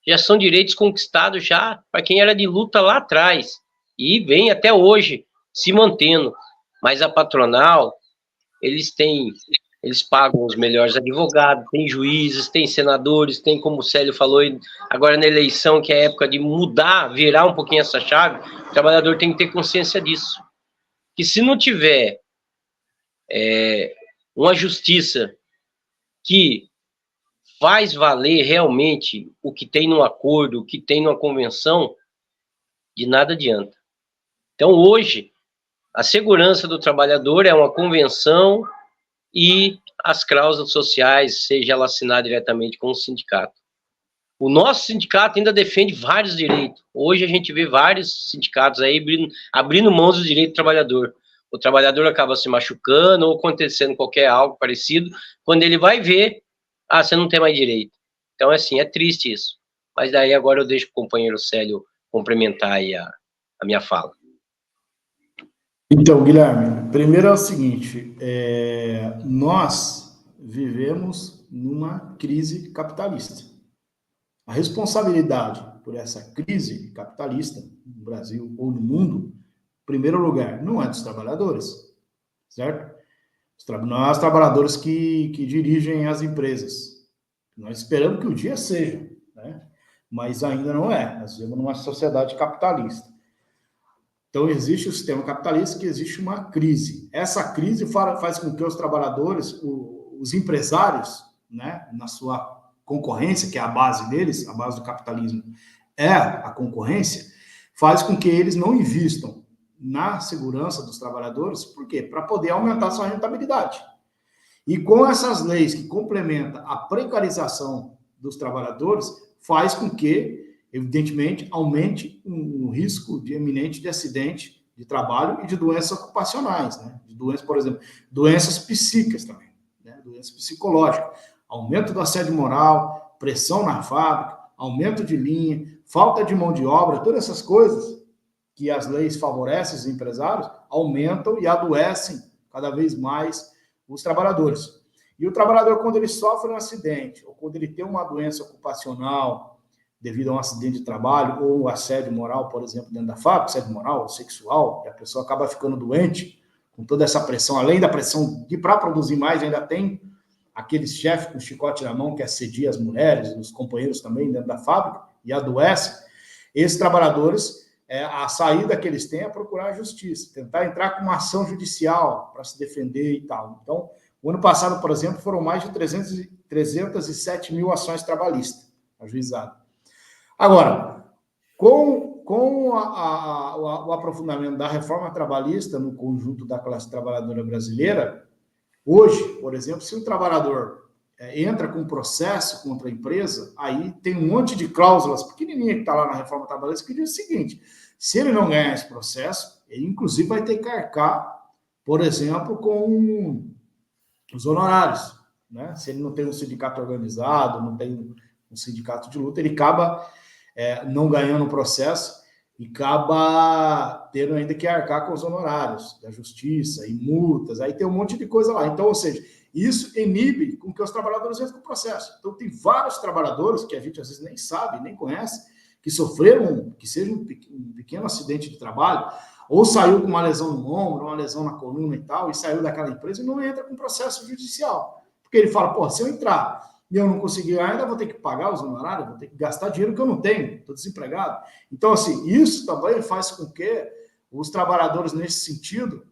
Speaker 3: já são direitos conquistados já para quem era de luta lá atrás e vem até hoje se mantendo. Mas a patronal, eles pagam os melhores advogados, tem juízes, tem senadores, tem, como o Célio falou, agora na eleição, que é a época de mudar, virar um pouquinho essa chave, o trabalhador tem que ter consciência disso. Que se não tiver uma justiça que faz valer realmente o que tem no acordo, o que tem numa convenção, de nada adianta. Então, hoje, a segurança do trabalhador é uma convenção e as cláusulas sociais, seja ela assinada diretamente com o sindicato. O nosso sindicato ainda defende vários direitos. Hoje a gente vê vários sindicatos aí abrindo mãos do direito do trabalhador. O trabalhador acaba se machucando ou acontecendo qualquer algo parecido, quando ele vai ver, você não tem mais direito. Então, assim, é triste isso. Mas daí agora eu deixo o companheiro Célio complementar aí a minha fala.
Speaker 2: Então, Guilherme, primeiro é o seguinte, nós vivemos numa crise capitalista. A responsabilidade por essa crise capitalista no Brasil ou no mundo, em primeiro lugar, não é dos trabalhadores, certo? Não é os trabalhadores que dirigem as empresas. Nós esperamos que o dia seja, né? mas ainda não é. Nós vivemos numa sociedade capitalista. Então, existe o sistema capitalista, que existe uma crise. Essa crise faz com que os trabalhadores, os empresários, né, na sua concorrência, que é a base deles, a base do capitalismo é a concorrência, faz com que eles não invistam na segurança dos trabalhadores. Por quê? Para poder aumentar sua rentabilidade. E com essas leis que complementam a precarização dos trabalhadores, faz com que, evidentemente, aumente o risco de iminente de acidente de trabalho e de doenças ocupacionais, né? De doenças, por exemplo, doenças psíquicas também, né? Doenças psicológicas, aumento do assédio moral, pressão na fábrica, aumento de linha, falta de mão de obra, todas essas coisas que as leis favorecem os empresários, aumentam e adoecem cada vez mais os trabalhadores. E o trabalhador, quando ele sofre um acidente, ou quando ele tem uma doença ocupacional devido a um acidente de trabalho, ou assédio moral, por exemplo, dentro da fábrica, assédio moral, sexual, e a pessoa acaba ficando doente, com toda essa pressão, além da pressão de para produzir mais, ainda tem aqueles chefes com chicote na mão que assedia as mulheres, os companheiros também dentro da fábrica, e adoecem. Esses trabalhadores, a saída que eles têm é procurar a justiça, tentar entrar com uma ação judicial para se defender e tal. Então, o ano passado, por exemplo, foram mais de 307 mil ações trabalhistas ajuizadas. Agora, com o aprofundamento da reforma trabalhista no conjunto da classe trabalhadora brasileira, hoje, por exemplo, se um trabalhador entra com um processo contra a empresa, aí tem um monte de cláusulas pequenininha que está lá na reforma trabalhista que diz o seguinte: se ele não ganhar esse processo, ele inclusive vai ter que arcar, por exemplo, com os honorários, né? Se ele não tem um sindicato organizado, não tem um sindicato de luta, ele acaba não ganhando o processo e acaba tendo ainda que arcar com os honorários da justiça e multas, aí tem um monte de coisa lá. Então, ou seja, isso inibe com que os trabalhadores entrem com o processo. Então, tem vários trabalhadores que a gente às vezes nem sabe, nem conhece, que sofreram, que seja um pequeno acidente de trabalho, ou saiu com uma lesão no ombro, uma lesão na coluna e tal, e saiu daquela empresa e não entra com processo judicial. Porque ele fala, pô, se eu entrar e eu não conseguir ainda, vou ter que pagar os honorários, vou ter que gastar dinheiro que eu não tenho, estou desempregado. Então, assim, isso também faz com que os trabalhadores, nesse sentido,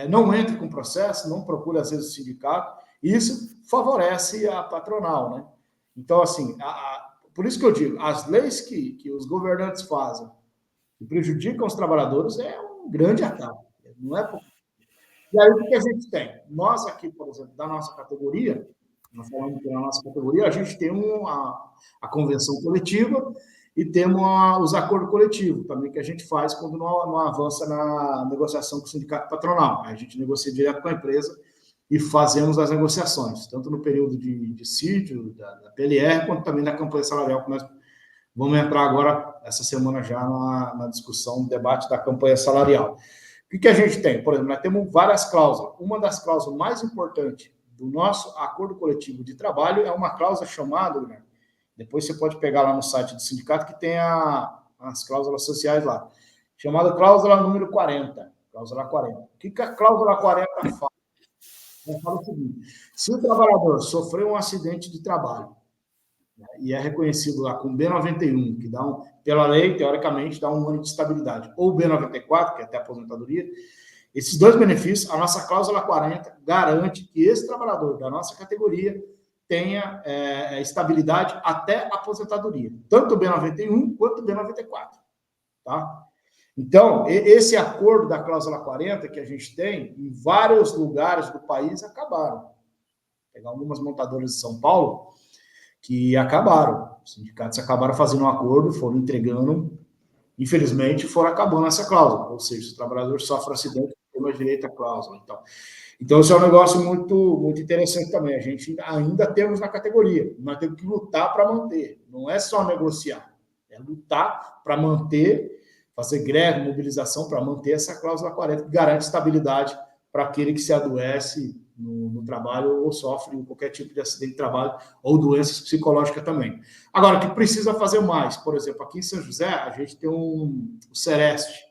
Speaker 2: não entrem com processo, não procurem, às vezes, o sindicato, e isso favorece a patronal, né? Então, assim, por isso que eu digo, as leis que os governantes fazem que prejudicam os trabalhadores é um grande ataque. Não é? E aí, o que a gente tem? Nós aqui, por exemplo, da nossa categoria, nós falamos que na nossa categoria, a gente tem a convenção coletiva e temos os acordos coletivos também, que a gente faz quando não avança na negociação com o sindicato patronal. Aí a gente negocia direto com a empresa e fazemos as negociações, tanto no período de dissídio, da PLR, quanto também na campanha salarial, que nós vamos entrar agora, essa semana já, na discussão, no debate da campanha salarial. O que a gente tem? Por exemplo, nós temos várias cláusulas. Uma das cláusulas mais importantes do nosso acordo coletivo de trabalho é uma cláusula chamada, né? Depois você pode pegar lá no site do sindicato, que tem as cláusulas sociais lá, chamada cláusula número 40. Cláusula 40. O que a cláusula 40 fala? Ela fala o seguinte: se o trabalhador sofreu um acidente de trabalho, né, e é reconhecido lá com B91, que dá pela lei, teoricamente, dá um ano de estabilidade, ou B94, que é até a aposentadoria, esses dois benefícios, a nossa cláusula 40 garante que esse trabalhador da nossa categoria tenha estabilidade até a aposentadoria, tanto o B91 quanto o B94. Tá? Então, esse acordo da cláusula 40 que a gente tem, em vários lugares do país, acabaram. Vou pegar algumas montadoras de São Paulo que acabaram. Os sindicatos acabaram fazendo um acordo, foram entregando, infelizmente, foram acabando essa cláusula. Ou seja, se o trabalhador sofre um acidente, tem mais direito à cláusula. Então, isso é um negócio muito, muito interessante também. A gente ainda temos na categoria, nós temos que lutar para manter. Não é só negociar, é lutar para manter, fazer greve, mobilização para manter essa cláusula 40, que garante estabilidade para aquele que se adoece no trabalho ou sofre qualquer tipo de acidente de trabalho ou doenças psicológicas também. Agora, o que precisa fazer mais? Por exemplo, aqui em São José, a gente tem o Sereste,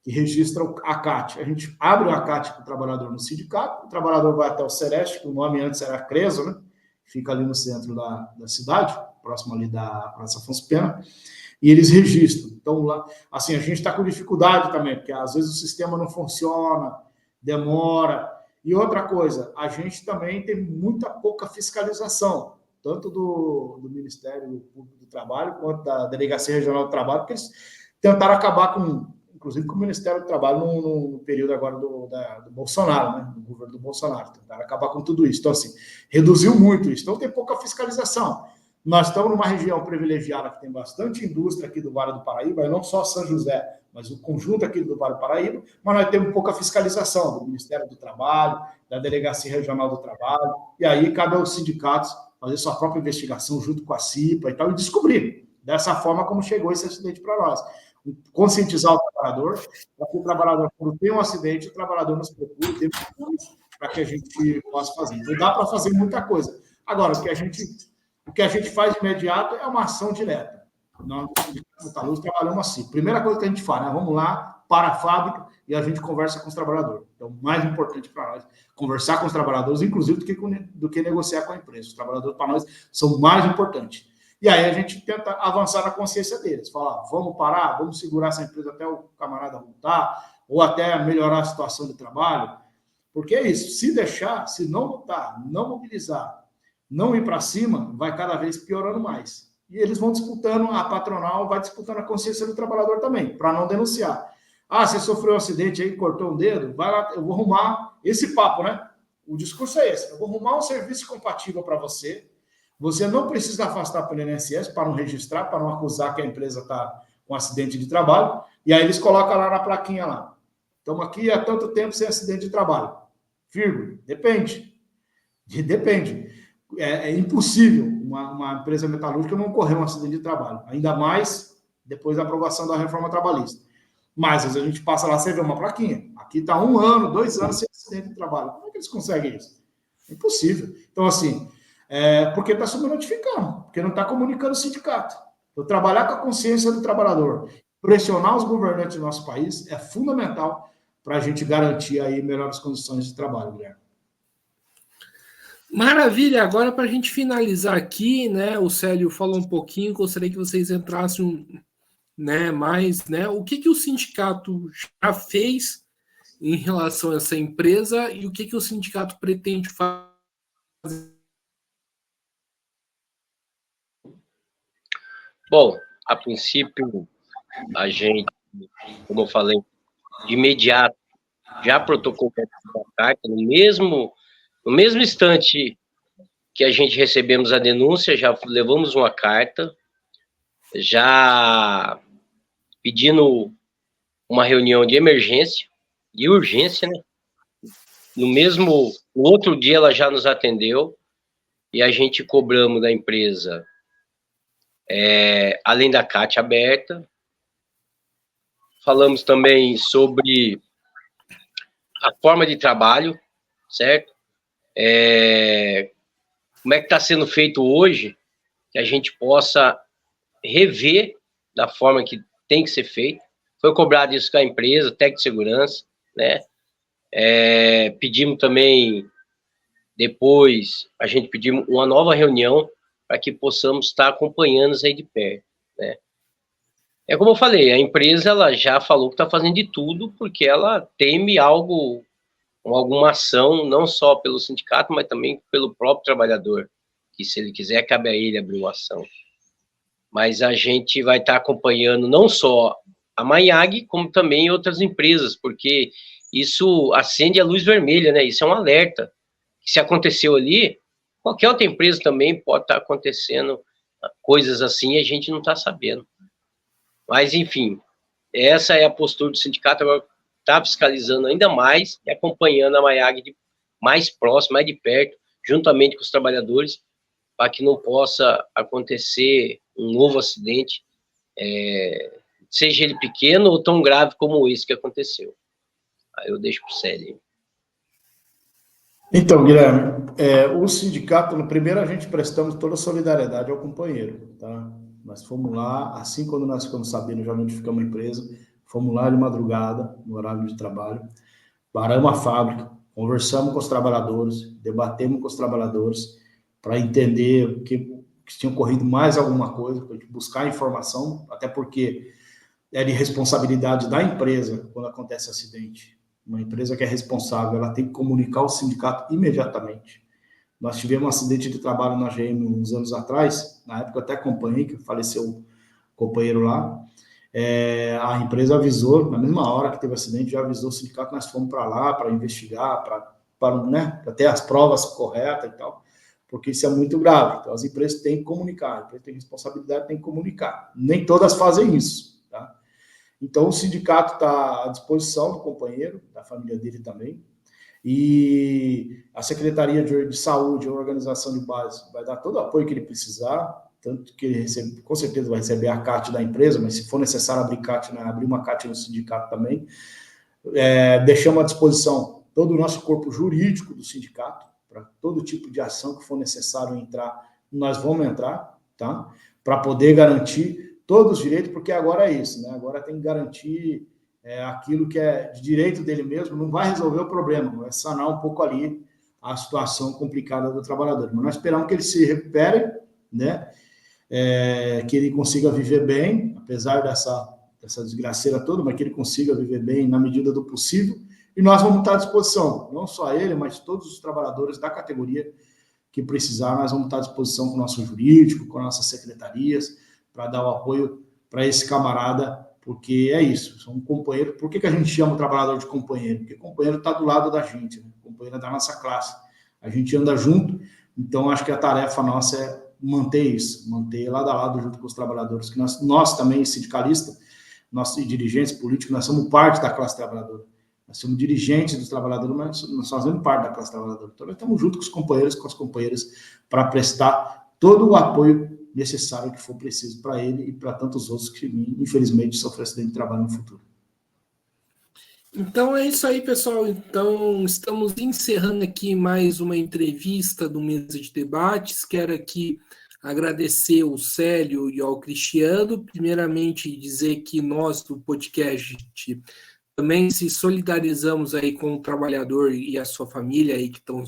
Speaker 2: que registra o ACAT. A gente abre o ACAT para o trabalhador no sindicato, o trabalhador vai até o Sereste, que o nome antes era CRESO, né? Fica ali no centro da cidade, próximo ali da Praça Afonso Pena, e eles registram. Então, lá, assim, a gente está com dificuldade também, porque às vezes o sistema não funciona, demora. E outra coisa, a gente também tem muita pouca fiscalização, tanto do Ministério Público do Trabalho quanto da Delegacia Regional do Trabalho, porque eles tentaram acabar inclusive com o Ministério do Trabalho no período agora do Bolsonaro, né? Do governo do Bolsonaro, tentaram acabar com tudo isso. Então, assim, reduziu muito isso. Então, tem pouca fiscalização. Nós estamos numa região privilegiada que tem bastante indústria aqui do Vale do Paraíba, e não só São José, mas o conjunto aqui do Vale do Paraíba, mas nós temos pouca fiscalização do Ministério do Trabalho, da Delegacia Regional do Trabalho, e aí cabe aos sindicatos fazer sua própria investigação junto com a CIPA e tal, e descobrir dessa forma como chegou esse acidente para nós. Conscientizar o trabalhador, para que o trabalhador, quando tem um acidente, o trabalhador nos procure, para que a gente possa fazer. Então, dá para fazer muita coisa. Agora, o que a gente faz de imediato é uma ação direta. Nós, no Metalúrgico, trabalhamos assim. Primeira coisa que a gente faz, né? Vamos lá para a fábrica e a gente conversa com os trabalhadores. Então, o mais importante para nós, conversar com os trabalhadores, inclusive, do que negociar com a empresa. Os trabalhadores, para nós, são mais importantes. E aí a gente tenta avançar na consciência deles. Falar, vamos parar, vamos segurar essa empresa até o camarada voltar, ou até melhorar a situação de trabalho. Porque é isso, se deixar, se não lutar, não mobilizar, não ir para cima, vai cada vez piorando mais. E eles vão disputando, a patronal vai disputando a consciência do trabalhador também, para não denunciar. Ah, você sofreu um acidente aí, cortou um dedo, vai lá, eu vou arrumar esse papo, né? O discurso é esse, eu vou arrumar um serviço compatível para você. Você não precisa afastar pelo INSS para não registrar, para não acusar que a empresa está com acidente de trabalho. E aí eles colocam lá na plaquinha lá. Estamos aqui há tanto tempo sem acidente de trabalho. Vírgula. Depende. Depende. É impossível uma empresa metalúrgica não ocorrer um acidente de trabalho. Ainda mais depois da aprovação da reforma trabalhista. Mas às vezes a gente passa lá, você vê uma plaquinha. Aqui está 1 ano, 2 anos sem acidente de trabalho. Como é que eles conseguem isso? É impossível. Então, assim... porque está subnotificando, porque não está comunicando o sindicato. Então, trabalhar com a consciência do trabalhador, pressionar os governantes do nosso país é fundamental para a gente garantir aí melhores condições de trabalho, Guilherme.
Speaker 1: Maravilha, agora para a gente finalizar aqui, né? O Célio falou um pouquinho, gostaria que vocês entrassem mais, né? O que o sindicato já fez em relação a essa empresa e o que o sindicato pretende fazer?
Speaker 3: Bom, a princípio, a gente, como eu falei, de imediato, já protocolou a carta, no mesmo instante que a gente recebemos a denúncia, já levamos uma carta, já pedindo uma reunião de emergência e urgência, né? No outro dia ela já nos atendeu e a gente cobramos da empresa, além da CAT aberta, falamos também sobre a forma de trabalho, certo? Como é que está sendo feito hoje, que a gente possa rever da forma que tem que ser feito. Foi cobrado isso com a empresa, técnico de segurança, né? Pedimos também, depois, a gente pediu uma nova reunião para que possamos estar acompanhando isso aí de perto, né? É como eu falei, a empresa ela já falou que está fazendo de tudo porque ela teme alguma ação, não só pelo sindicato, mas também pelo próprio trabalhador, que se ele quiser, cabe a ele abrir uma ação. Mas a gente vai estar acompanhando não só a Maiag, como também outras empresas, porque isso acende a luz vermelha, né? Isso é um alerta. Se aconteceu ali, qualquer outra empresa também pode estar acontecendo coisas assim e a gente não está sabendo. Mas, enfim, essa é a postura do sindicato, agora está fiscalizando ainda mais e acompanhando a Maiag mais próximo, mais de perto, juntamente com os trabalhadores, para que não possa acontecer um novo acidente, seja ele pequeno ou tão grave como esse que aconteceu. Aí eu deixo para o Célio.
Speaker 2: Então, Guilherme, o sindicato, no primeiro a gente prestamos toda a solidariedade ao companheiro, tá? Nós fomos lá, assim quando nós ficamos sabendo, já notificamos a empresa, fomos lá de madrugada, no horário de trabalho, paramos a fábrica, conversamos com os trabalhadores, debatemos com os trabalhadores para entender o que tinha ocorrido mais alguma coisa, para a gente buscar informação, até porque é de responsabilidade da empresa quando acontece acidente. Uma empresa que é responsável, ela tem que comunicar ao sindicato imediatamente. Nós tivemos um acidente de trabalho na GM uns anos atrás, na época eu até acompanhei, que faleceu um companheiro lá. A empresa avisou, na mesma hora que teve o acidente, já avisou o sindicato, nós fomos para lá para investigar, para ter as provas corretas e tal, porque isso é muito grave. Então, as empresas têm que comunicar, a empresa tem responsabilidade, tem que comunicar. Nem todas fazem isso, tá? Então, o sindicato está à disposição do companheiro, da família dele também, e a Secretaria de Saúde, a organização de base, vai dar todo o apoio que ele precisar, tanto que ele recebe, com certeza vai receber a CAT da empresa, mas se for necessário abrir CAT, né, abrir uma CAT no sindicato também. Deixamos à disposição todo o nosso corpo jurídico do sindicato, para todo tipo de ação que for necessário entrar, nós vamos entrar, tá? Para poder garantir todos os direitos, porque agora é isso, né? Agora tem que garantir aquilo que é de direito dele mesmo, não vai resolver o problema, vai sanar um pouco ali a situação complicada do trabalhador. Mas nós esperamos que ele se recupere, né? Que ele consiga viver bem, apesar dessa desgraceira toda, mas que ele consiga viver bem na medida do possível, e nós vamos estar à disposição, não só ele, mas todos os trabalhadores da categoria que precisar, nós vamos estar à disposição com o nosso jurídico, com nossas secretarias, para dar o apoio para esse camarada, porque é isso, são um companheiro. Por que a gente chama o trabalhador de companheiro? Porque o companheiro está do lado da gente, né? O companheiro é da nossa classe, a gente anda junto, então acho que a tarefa nossa é manter isso, manter lado a lado junto com os trabalhadores, que nós também, sindicalistas, nós dirigentes políticos, nós somos parte da classe trabalhadora. Nós somos dirigentes dos trabalhadores, mas nós fazemos parte da classe trabalhadora. Então, nós estamos junto com os companheiros, com as companheiras, para prestar todo o apoio necessário que for preciso para ele e para tantos outros que, infelizmente, sofrem acidente de trabalho no futuro.
Speaker 1: Então é isso aí, pessoal. Então, estamos encerrando aqui mais uma entrevista do Mesa de Debates. Quero aqui agradecer ao Célio e ao Cristiano. Primeiramente, dizer que nós, do podcast, também se solidarizamos aí com o trabalhador e a sua família aí que estão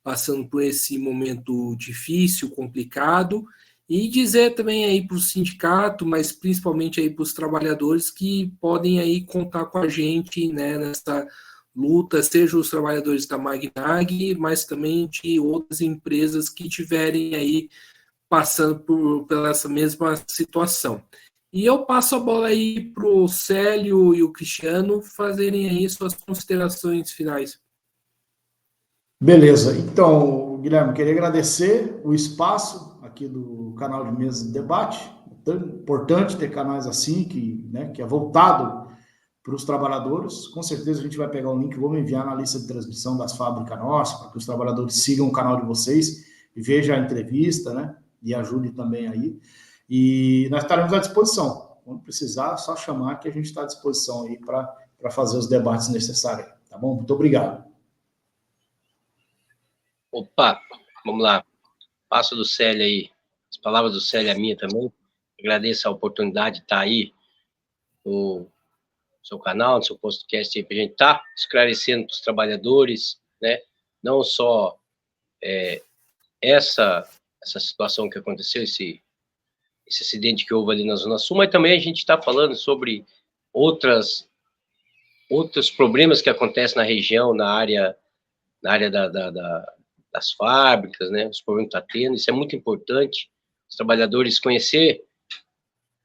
Speaker 1: passando por esse momento difícil, complicado, e dizer também aí para o sindicato, mas principalmente aí para os trabalhadores que podem aí contar com a gente, né, nessa luta, seja os trabalhadores da Magnag, mas também de outras empresas que tiverem aí passando pela essa mesma situação. E eu passo a bola aí para o Célio e o Cristiano fazerem aí suas considerações finais.
Speaker 2: Beleza. Então, Guilherme, queria agradecer o espaço aqui do canal de Mesa de Debate. É tão importante ter canais assim, que é voltado para os trabalhadores. Com certeza a gente vai pegar o link, vamos enviar na lista de transmissão das fábricas nossas, para que os trabalhadores sigam o canal de vocês e vejam a entrevista, né? E ajudem também aí. E nós estaremos à disposição. Quando precisar, é só chamar que a gente está à disposição aí para fazer os debates necessários. Tá bom? Muito obrigado.
Speaker 3: Opa, vamos lá. Passo do Célio aí. As palavras do Célio é minha também. Agradeço a oportunidade de estar aí no seu canal, no seu podcast aí, para a gente estar esclarecendo para os trabalhadores, né? Não só essa situação que aconteceu, esse acidente que houve ali na Zona Sul, mas também a gente está falando sobre outros problemas que acontecem na região, na área das fábricas, né? Os problemas que está tendo, isso é muito importante. Os trabalhadores conhecer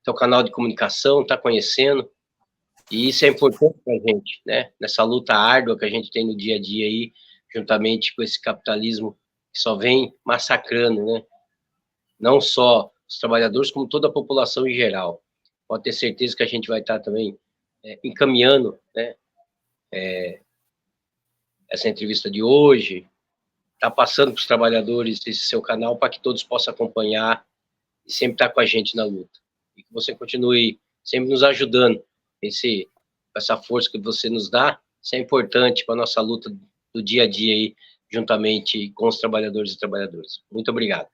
Speaker 3: o canal de comunicação, está conhecendo, e isso é importante para a gente, né? Nessa luta árdua que a gente tem no dia a dia aí, juntamente com esse capitalismo que só vem massacrando, né? Não só os trabalhadores, como toda a população em geral. Pode ter certeza que a gente vai estar também encaminhando, né, essa entrevista de hoje, está passando para os trabalhadores esse seu canal para que todos possam acompanhar e sempre estar com a gente na luta. E que você continue sempre nos ajudando, essa força que você nos dá, isso é importante para a nossa luta do dia a dia aí, juntamente com os trabalhadores e trabalhadoras. Muito obrigado.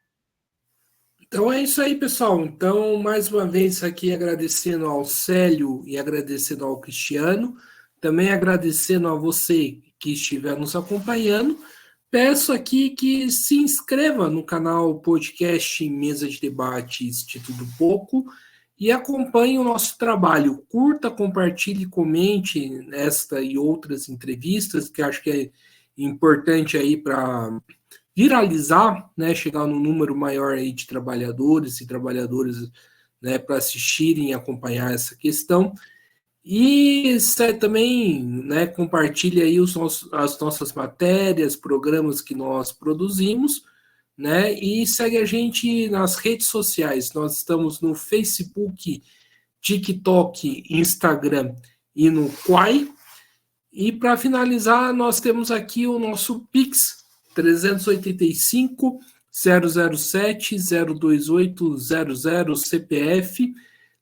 Speaker 1: Então é isso aí, pessoal. Então, mais uma vez aqui agradecendo ao Célio e agradecendo ao Cristiano, também agradecendo a você que estiver nos acompanhando. peço aqui que se inscreva no canal podcast Mesa de Debates de Tudo Pouco e acompanhe o nosso trabalho. Curta, compartilhe, comente esta e outras entrevistas, que acho que é importante aí para viralizar, né, chegar no número maior aí de trabalhadores e trabalhadoras, né, para assistirem e acompanhar essa questão. E também, né, compartilhe aí as nossas matérias, programas que nós produzimos, né, e segue a gente nas redes sociais. Nós estamos no Facebook, TikTok, Instagram e no Quai. E para finalizar, nós temos aqui o nosso Pix, 385 007 028 00 CPF.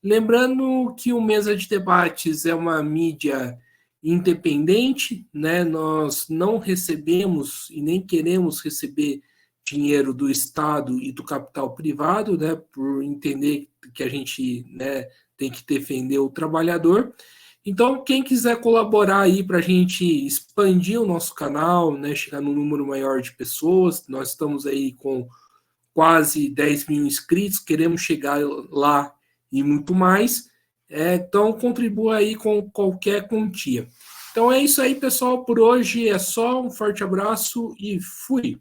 Speaker 1: Lembrando que o Mesa de Debates é uma mídia independente, né? Nós não recebemos e nem queremos receber dinheiro do Estado e do capital privado, né? Por entender que a gente, né, tem que defender o trabalhador. Então, quem quiser colaborar aí para a gente expandir o nosso canal, né, chegar num número maior de pessoas, nós estamos aí com quase 10 mil inscritos, queremos chegar lá e muito mais, então contribua aí com qualquer quantia. Então é isso aí, pessoal, por hoje é só, um forte abraço e fui!